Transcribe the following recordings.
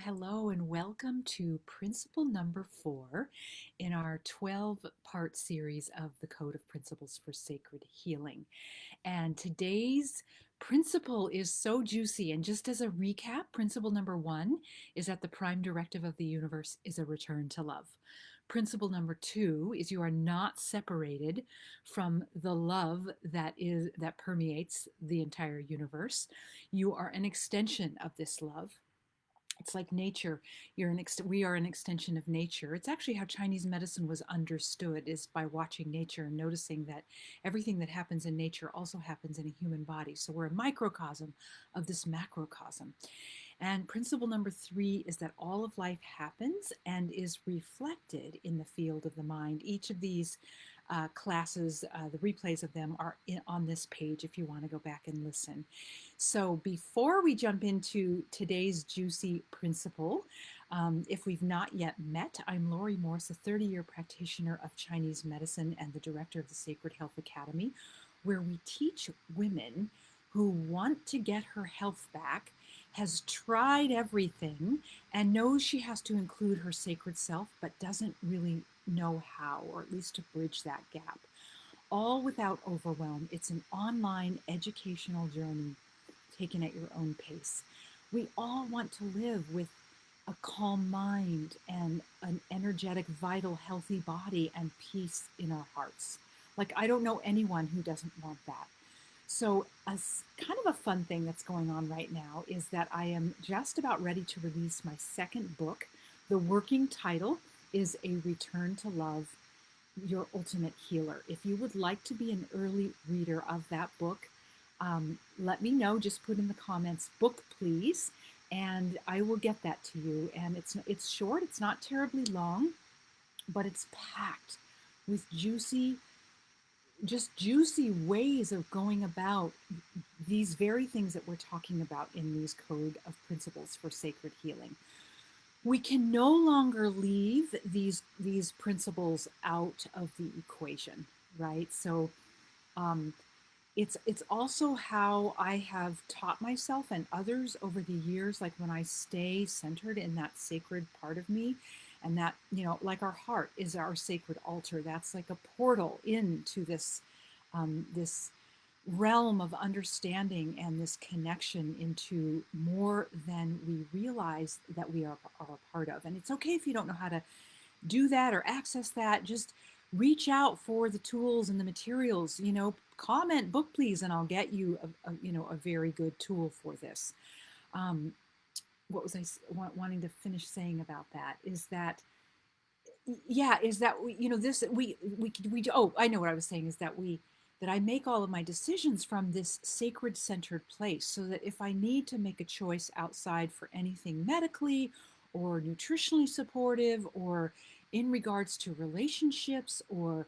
Hello, and welcome to principle number 4 in our 12-part series of the Code of Principles for Sacred Healing. And today's principle is so juicy. And just as a recap, principle number 1 is that the prime directive of the universe is a return to love. Principle number 2 is you are not separated from the love that permeates the entire universe. You are an extension of this love. It's like nature. We are an extension of nature. It's actually how Chinese medicine was understood, is by watching nature and noticing that everything that happens in nature also happens in a human body. So we're a microcosm of this macrocosm. And principle number 3 is that all of life happens and is reflected in the field of the mind. Each of these classes, the replays of them are on this page if you want to go back and listen. So before we jump into today's juicy principle, if we've not yet met, I'm Laurie Morse, a 30-year practitioner of Chinese medicine and the director of the Sacred Health Academy, where we teach women who want to get her health back, has tried everything, and knows she has to include her sacred self, but doesn't really know how, or at least to bridge that gap. All without overwhelm. It's an online educational journey taken at your own pace. We all want to live with a calm mind and an energetic, vital, healthy body and peace in our hearts. Like, I don't know anyone who doesn't want that. So, kind of a fun thing that's going on right now is that I am just about ready to release my second book. The working title is A Return to Love, Your Ultimate Healer. If you would like to be an early reader of that book, let me know. Just put in the comments, book please, and I will get that to you. And it's short, it's not terribly long, but it's packed with juicy ways of going about these very things that we're talking about in these code of principles for sacred healing. We can no longer leave these principles out of the equation, right? So it's also how I have taught myself and others over the years, like when I stay centered in that sacred part of me, and that, like our heart is our sacred altar. That's like a portal into this realm of understanding and this connection into more than we realize that we are a part of. And it's okay if you don't know how to do that or access that. Just reach out for the tools and the materials. Comment book please, and I'll get you a very good tool for this. What was I wanting to finish saying about that is that, yeah, is that I know what I was saying is that I make all of my decisions from this sacred centered place, so that if I need to make a choice outside for anything medically or nutritionally supportive, or in regards to relationships, or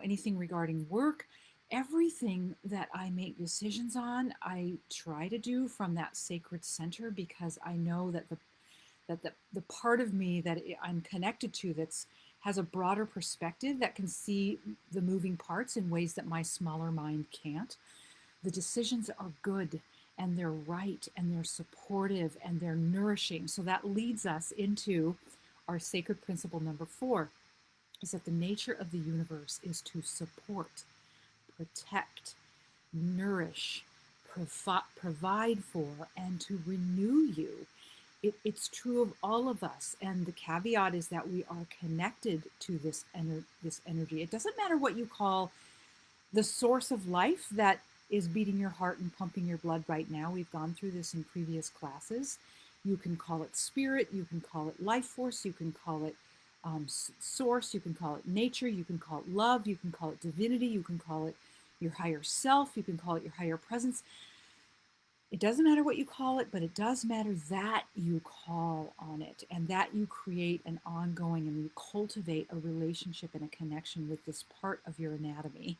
anything regarding work, everything that I make decisions on, I try to do from that sacred center, because I know that the part of me that I'm connected to that's has a broader perspective, that can see the moving parts in ways that my smaller mind can't. The decisions are good, and they're right, and they're supportive, and they're nourishing. So that leads us into our sacred principle number 4, is that the nature of the universe is to support, protect, nourish, provide for, and to renew you. It's true of all of us, and the caveat is that we are connected to this energy. It doesn't matter what you call the source of life that is beating your heart and pumping your blood right now. We've gone through this in previous classes. You can call it spirit, you can call it life force, you can call it source, you can call it nature, you can call it love, you can call it divinity, you can call it your higher self, you can call it your higher presence. It doesn't matter what you call it, but it does matter that you call on it, and that you create an ongoing and you cultivate a relationship and a connection with this part of your anatomy,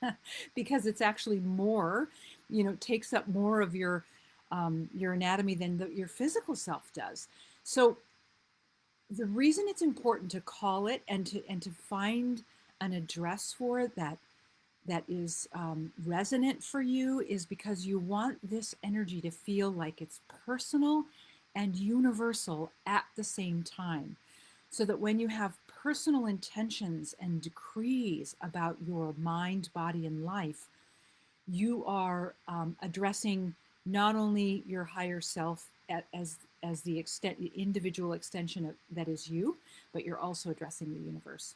because it's actually more, takes up more of your anatomy than your physical self does. So the reason it's important to call it and to find an address for it that is resonant for you, is because you want this energy to feel like it's personal and universal at the same time. So that when you have personal intentions and decrees about your mind, body, and life, you are addressing not only your higher self as the extent, the individual extension of, that is you, but you're also addressing the universe.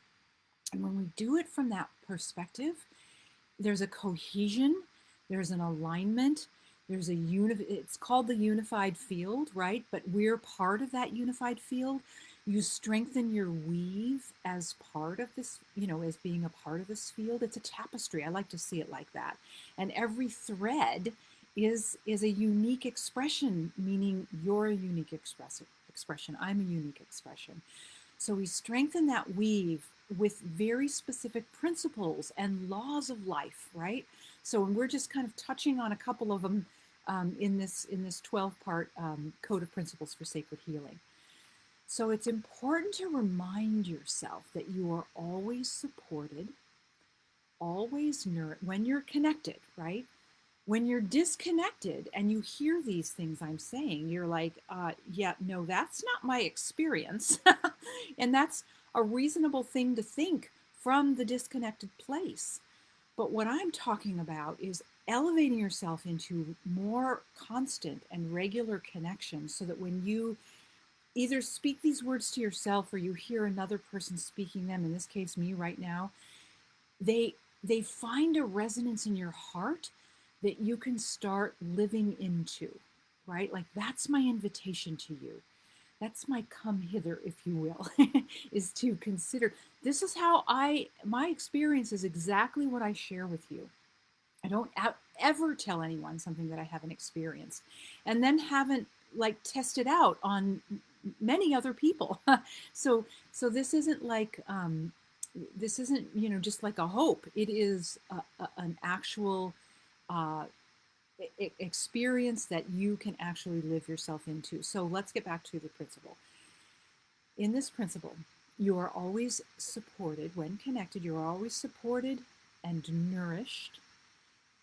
And when we do it from that perspective, there's a cohesion, there's an alignment, there's a it's called the unified field, right? But we're part of that unified field. You strengthen your weave as part of this, as being a part of this field. It's a tapestry. I like to see it like that. And every thread is a unique expression, meaning you're a unique expression. I'm a unique expression. So we strengthen that weave with very specific principles and laws of life, right? So we're just kind of touching on a couple of them in this 12-part code of principles for sacred healing. So it's important to remind yourself that you are always supported, always nourished when you're connected, right? When you're disconnected and you hear these things I'm saying, you're like, yeah, no, that's not my experience. And that's a reasonable thing to think from the disconnected place. But what I'm talking about is elevating yourself into more constant and regular connection so that when you either speak these words to yourself or you hear another person speaking them, in this case, me right now, they they find a resonance in your heart that you can start living into, right? Like that's my invitation to you. That's my come hither, if you will, is to consider this is how my experience is exactly what I share with you. I don't ever tell anyone something that I haven't experienced and then haven't like tested out on many other people. so so this isn't like this isn't just like a hope. It is an actual uh, experience that you can actually live yourself into. So let's get back to the principle. In this principle, you are always supported when connected. You are always supported and nourished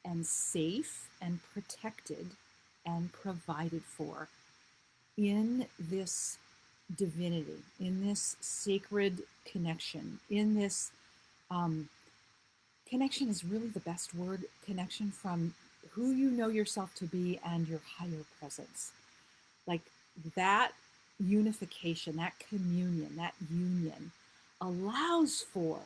and safe and protected and provided for in this divinity, in this sacred connection, in this um, connection is really the best word, connection from who you know yourself to be and your higher presence. Like that unification, that communion, that union allows for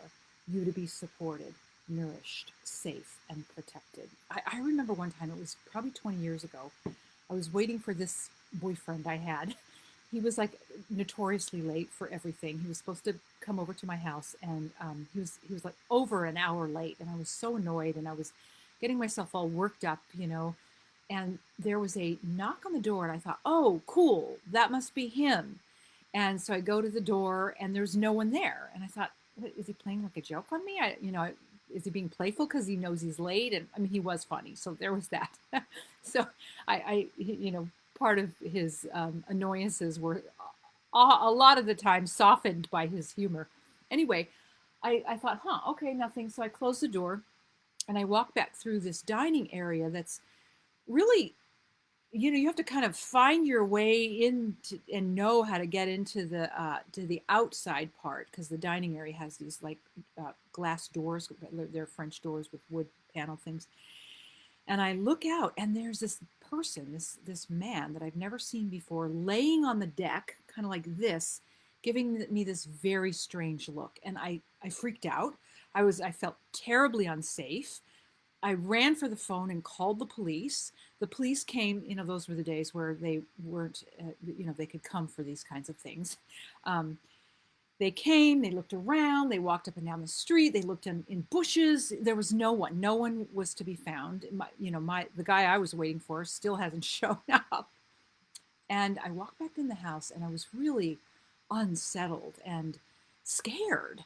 you to be supported, nourished, safe, and protected. I remember one time, it was probably 20 years ago, I was waiting for this boyfriend I had. He was like notoriously late for everything. He was supposed to come over to my house, and he was like over an hour late, and I was so annoyed, and I was getting myself all worked up, and there was a knock on the door, and I thought, oh, cool, that must be him. And so I go to the door, and there's no one there, and I thought, what, is he playing like a joke on me? Is he being playful because he knows he's late? And I mean, he was funny, so there was that. So part of his annoyances were a lot of the time softened by his humor. Anyway, I thought, okay, nothing. So I closed the door and I walked back through this dining area that's really, you have to kind of find your way in and know how to get into the to the outside part, because the dining area has these like glass doors. They're French doors with wood panel things. And I look out, and there's this person, this man that I've never seen before, laying on the deck, kind of like this, giving me this very strange look. And I freaked out. I felt terribly unsafe. I ran for the phone and called the police. The police came. Those were the days where they weren't, they could come for these kinds of things. They came, they looked around, they walked up and down the street, they looked in bushes. There was no one. No one was to be found. The guy I was waiting for still hasn't shown up. And I walked back in the house, and I was really unsettled and scared.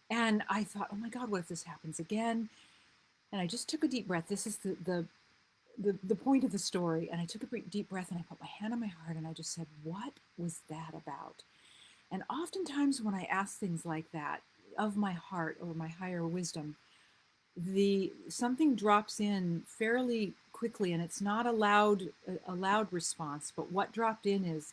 And I thought, oh my God, what if this happens again? And I just took a deep breath. This is the point of the story. And I took a deep breath, and I put my hand on my heart, and I just said, what was that about? And oftentimes when I ask things like that of my heart or my higher wisdom, the something drops in fairly quickly, and it's not a loud response, but what dropped in is,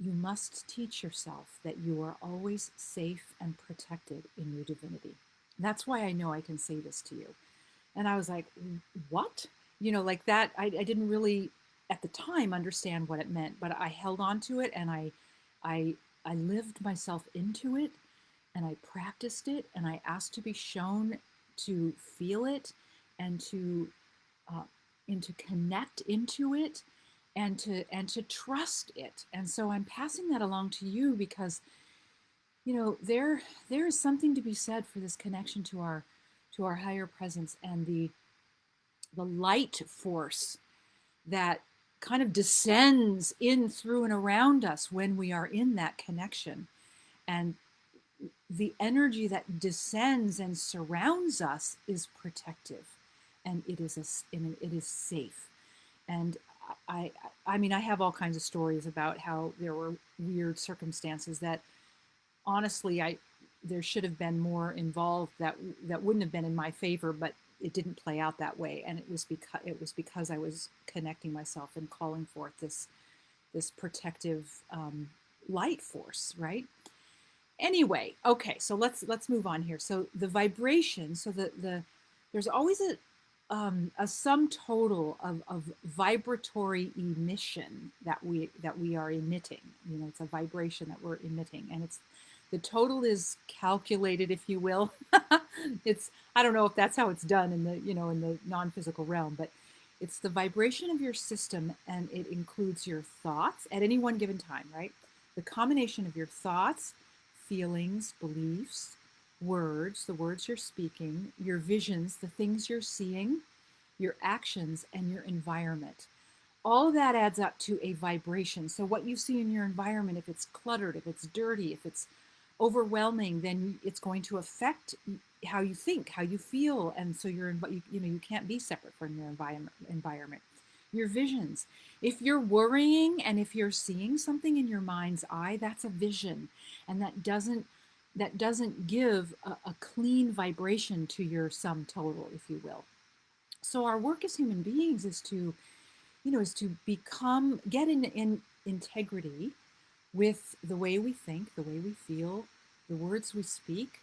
you must teach yourself that you are always safe and protected in your divinity. That's why I know I can say this to you. And I was like, what? Like that. I didn't really at the time understand what it meant, but I held on to it, and I, I lived myself into it, and I practiced it, and I asked to be shown to feel it, and uh, to connect into it, and to trust it. And so I'm passing that along to you because there is something to be said for this connection to our higher presence, and the light force that kind of descends in through and around us when we are in that connection. And the energy that descends and surrounds us is protective, and it is safe. And I, I mean, I have all kinds of stories about how there were weird circumstances that, honestly, there should have been more involved that wouldn't have been in my favor, but it didn't play out that way, and it was because I was connecting myself and calling forth this protective light force, right? Anyway, okay, so let's move on here. So the vibration, so there's always a sum total of vibratory emission that we are emitting. It's a vibration that we're emitting, and it's the total is calculated, if you will. It's I don't know if that's how it's done in the non-physical realm, but it's the vibration of your system, and it includes your thoughts at any one given time, right? The combination of your thoughts, feelings, beliefs, words, the words you're speaking, your visions, the things you're seeing, your actions, and your environment. All of that adds up to a vibration. So, what you see in your environment, if it's cluttered, if it's dirty, if it's overwhelming, then it's going to affect how you think, how you feel, and so you can't be separate from your environment. Your visions. If you're worrying and if you're seeing something in your mind's eye, that's a vision, and that doesn't give a clean vibration to your sum total, if you will. So our work as human beings is to get in integrity with the way we think, the way we feel, the words we speak,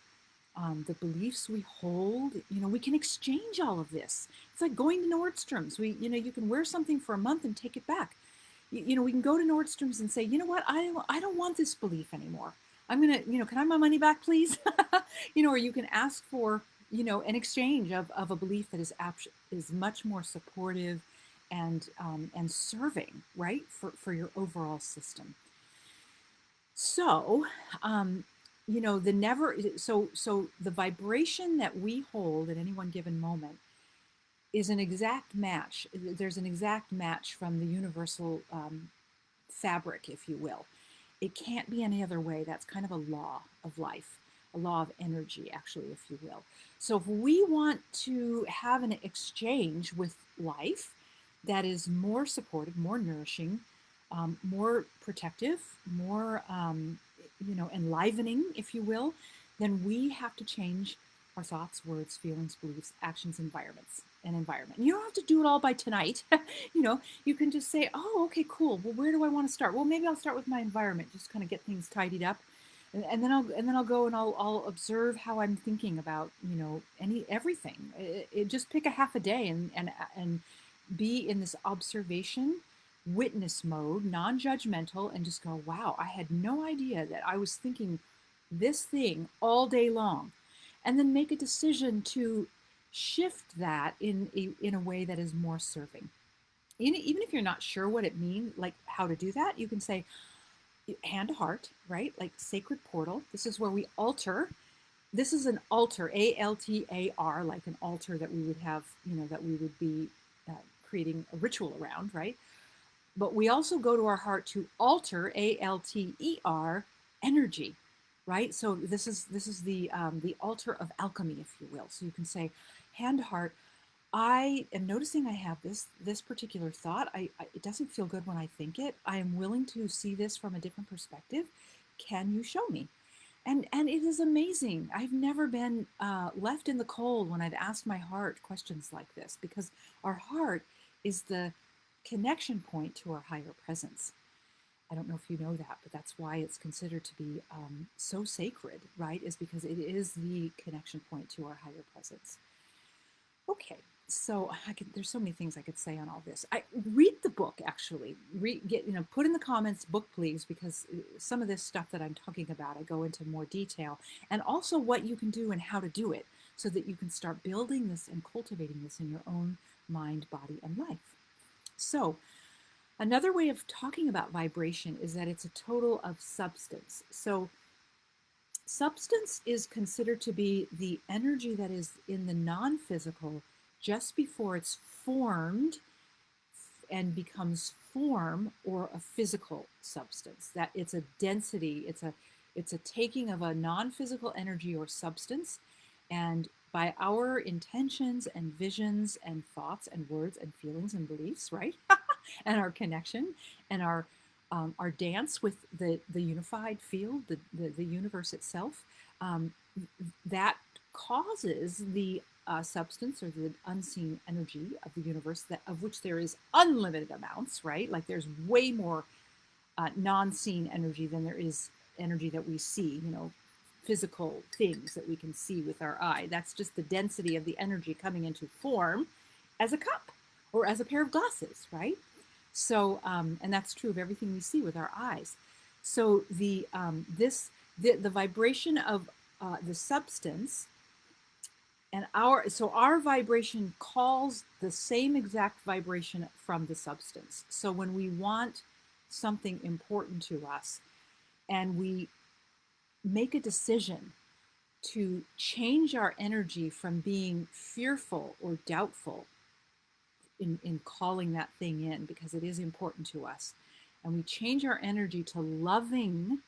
the beliefs we hold. We can exchange all of this. It's like going to Nordstrom's. You can wear something for a month and take it back. We can go to Nordstrom's and say, you know what, I don't want this belief anymore. I'm gonna, can I have my money back, please? Or you can ask for, an exchange of a belief that is much more supportive and serving, right, for your overall system. So, the never so the vibration that we hold at any one given moment is an exact match. There's an exact match from the universal fabric, if you will. It can't be any other way. That's kind of a law of life, a law of energy, actually, if you will. So if we want to have an exchange with life that is more supportive, more nourishing, more protective, more enlivening, if you will, then we have to change our thoughts, words, feelings, beliefs, actions, environment. And you don't have to do it all by tonight. You can just say, oh, okay, cool. Well, where do I want to start? Well, maybe I'll start with my environment, just kind of get things tidied up. And then I'll go and I'll observe how I'm thinking about everything. Just pick a half a day and be in this observation witness mode, non-judgmental, and just go, wow, I had no idea that I was thinking this thing all day long. And then make a decision to shift that in a way that is more serving. Even if you're not sure what it means, like how to do that, you can say hand to heart, right? Like sacred portal. This is where we alter. This is an altar, altar, like an altar that we would have, that we would be creating a ritual around, right? But we also go to our heart to alter, alter, energy, right? So this is the altar of alchemy, if you will. So you can say, hand to heart, I am noticing I have this particular thought. It doesn't feel good when I think it. I am willing to see this from a different perspective. Can you show me? And it is amazing. I've never been left in the cold when I've asked my heart questions like this, because our heart is the connection point to our higher presence. I don't know if you know that, but that's why it's considered to be so sacred, right? Is because it is the connection point to our higher presence. Okay, so there's so many things I could say on all this. I read the book actually. Put in the comments book please, because some of this stuff that I'm talking about, I go into more detail, and also what you can do and how to do it, so that you can start building this and cultivating this in your own mind, body, and life. So, another way of talking about vibration is that it's a total of substance. So, substance is considered to be the energy that is in the non physical just before it's formed and becomes form, or a physical substance. That it's a density, it's a taking of a non-physical energy or substance, and by our intentions and visions and thoughts and words and feelings and beliefs, right? And our connection and our dance with the unified field, the universe itself, um, that causes the substance or the unseen energy of the universe, that of which there is unlimited amounts, right? Like there's way more non-seen energy than there is energy that we see, physical things that we can see with our eye. That's just the density of the energy coming into form as a cup or as a pair of glasses, right? So, and that's true of everything we see with our eyes. So the vibration of the substance, and our vibration calls the same exact vibration from the substance. So when we want something important to us, and we make a decision to change our energy from being fearful or doubtful in calling that thing in, because it is important to us, and we change our energy to loving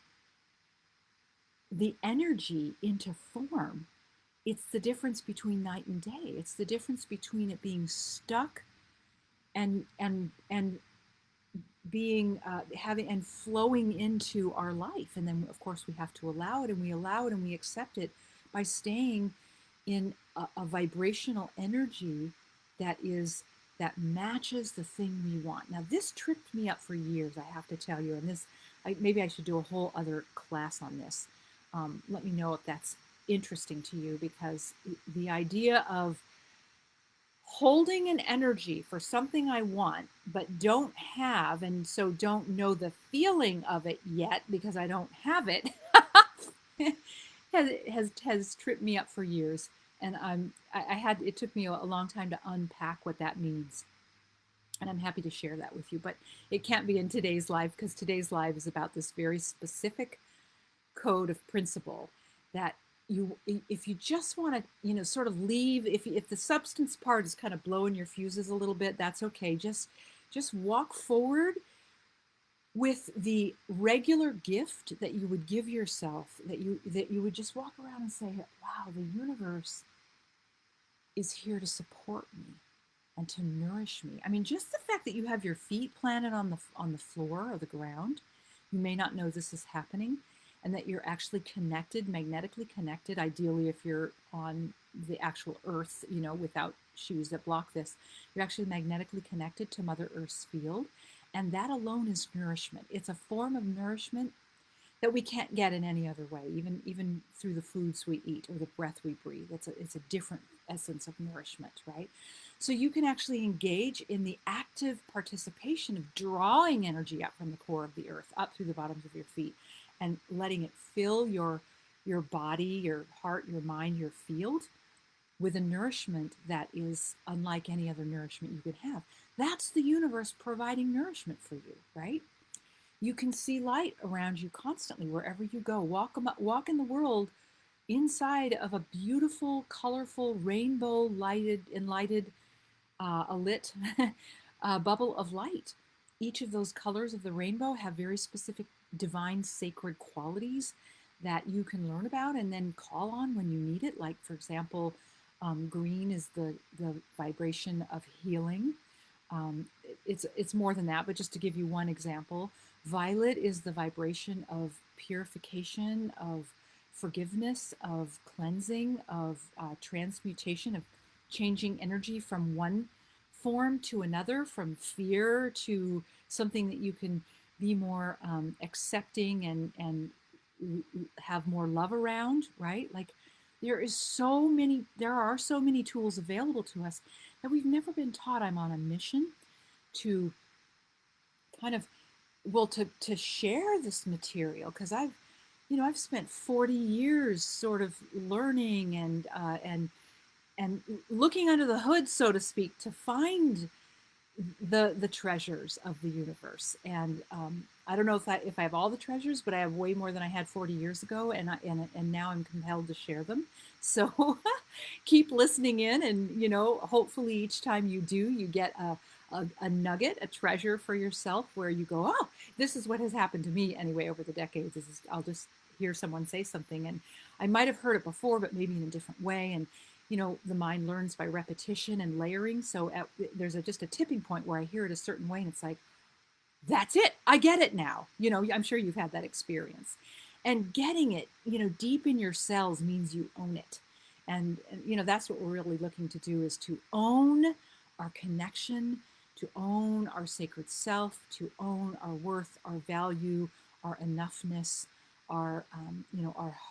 the energy into form, it's the difference between night and day. It's the difference between it being stuck and being having and flowing into our life. And then of course we have to allow it, and we allow it and we accept it by staying in a vibrational energy that matches the thing we want. Now this tripped me up for years, I have to tell you, and maybe I should do a whole other class on this. Let me know if that's interesting to you, because the idea of holding an energy for something I want but don't have, and so don't know the feeling of it yet because I don't have it, has tripped me up for years. And it took me a long time to unpack what that means. And I'm happy to share that with you, but it can't be in today's live, because today's live is about this very specific code of principle that if you just want to, sort of leave, if the substance part is kind of blowing your fuses a little bit, that's okay. Just walk forward with the regular gift that you would give yourself, that you would just walk around and say, wow, the universe is here to support me and to nourish me. I mean, just the fact that you have your feet planted on the floor or the ground, you may not know this is happening, and that you're actually connected, magnetically connected. Ideally, if you're on the actual earth, without shoes that block this, you're actually magnetically connected to Mother Earth's field. And that alone is nourishment. It's a form of nourishment that we can't get in any other way, even through the foods we eat or the breath we breathe. It's a different essence of nourishment, right? So you can actually engage in the active participation of drawing energy up from the core of the earth, up through the bottoms of your feet, and letting it fill your body, your heart, your mind, your field with a nourishment that is unlike any other nourishment you could have. That's the universe providing nourishment for you, right? You can see light around you constantly wherever you go. Walk in the world inside of a beautiful, colorful, rainbow lighted, a lit bubble of light. Each of those colors of the rainbow have very specific divine sacred qualities that you can learn about and then call on when you need it. Like, for example, green is the vibration of healing. It's more than that, but just to give you one example, violet is the vibration of purification, of forgiveness, of cleansing, of transmutation, of changing energy from one form to another, from fear to something that you can be more accepting and have more love around, right? Like there are so many tools available to us that we've never been taught. I'm on a mission to kind of, well, to share this material, because I've spent 40 years sort of learning and looking under the hood, so to speak, to find the treasures of the universe. And I don't know if I have all the treasures, but I have way more than I had 40 years ago, and now I'm compelled to share them. So keep listening in, and hopefully each time you do, you get a nugget, a treasure for yourself, where you go, oh, this is what has happened to me anyway over the decades. I'll just hear someone say something, and I might have heard it before, but maybe in a different way. And the mind learns by repetition and layering. So there's just a tipping point where I hear it a certain way, and it's like, that's it. I get it now. I'm sure you've had that experience. And getting it, deep in your cells means you own it. And that's what we're really looking to do, is to own our connection, to own our sacred self, to own our worth, our value, our enoughness, our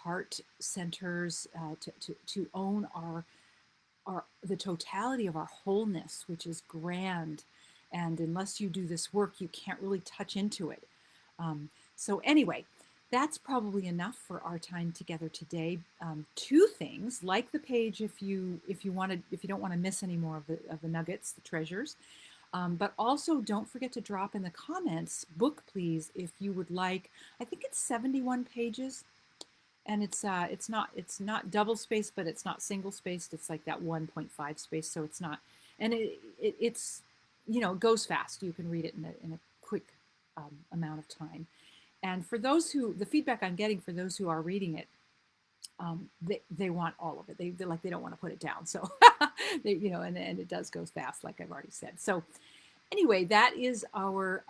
heart centers, to own the totality of our wholeness, which is grand. And unless you do this work, you can't really touch into it. So anyway, that's probably enough for our time together today. Two things: like the page if you don't want to miss any more of the nuggets, the treasures. But also, don't forget to drop in the comments, book please, if you would like. I think it's 71 pages, and it's not double spaced, but it's not single spaced. It's like that 1.5 space, so it's not, and it's it goes fast. You can read it in a quick amount of time. And for the feedback I'm getting for those who are reading it, they want all of it. They don't want to put it down. So and it does go fast, like I've already said. So anyway, that is our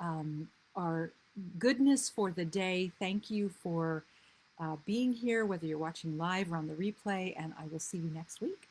goodness for the day. Thank you for being here, whether you're watching live or on the replay, and I will see you next week.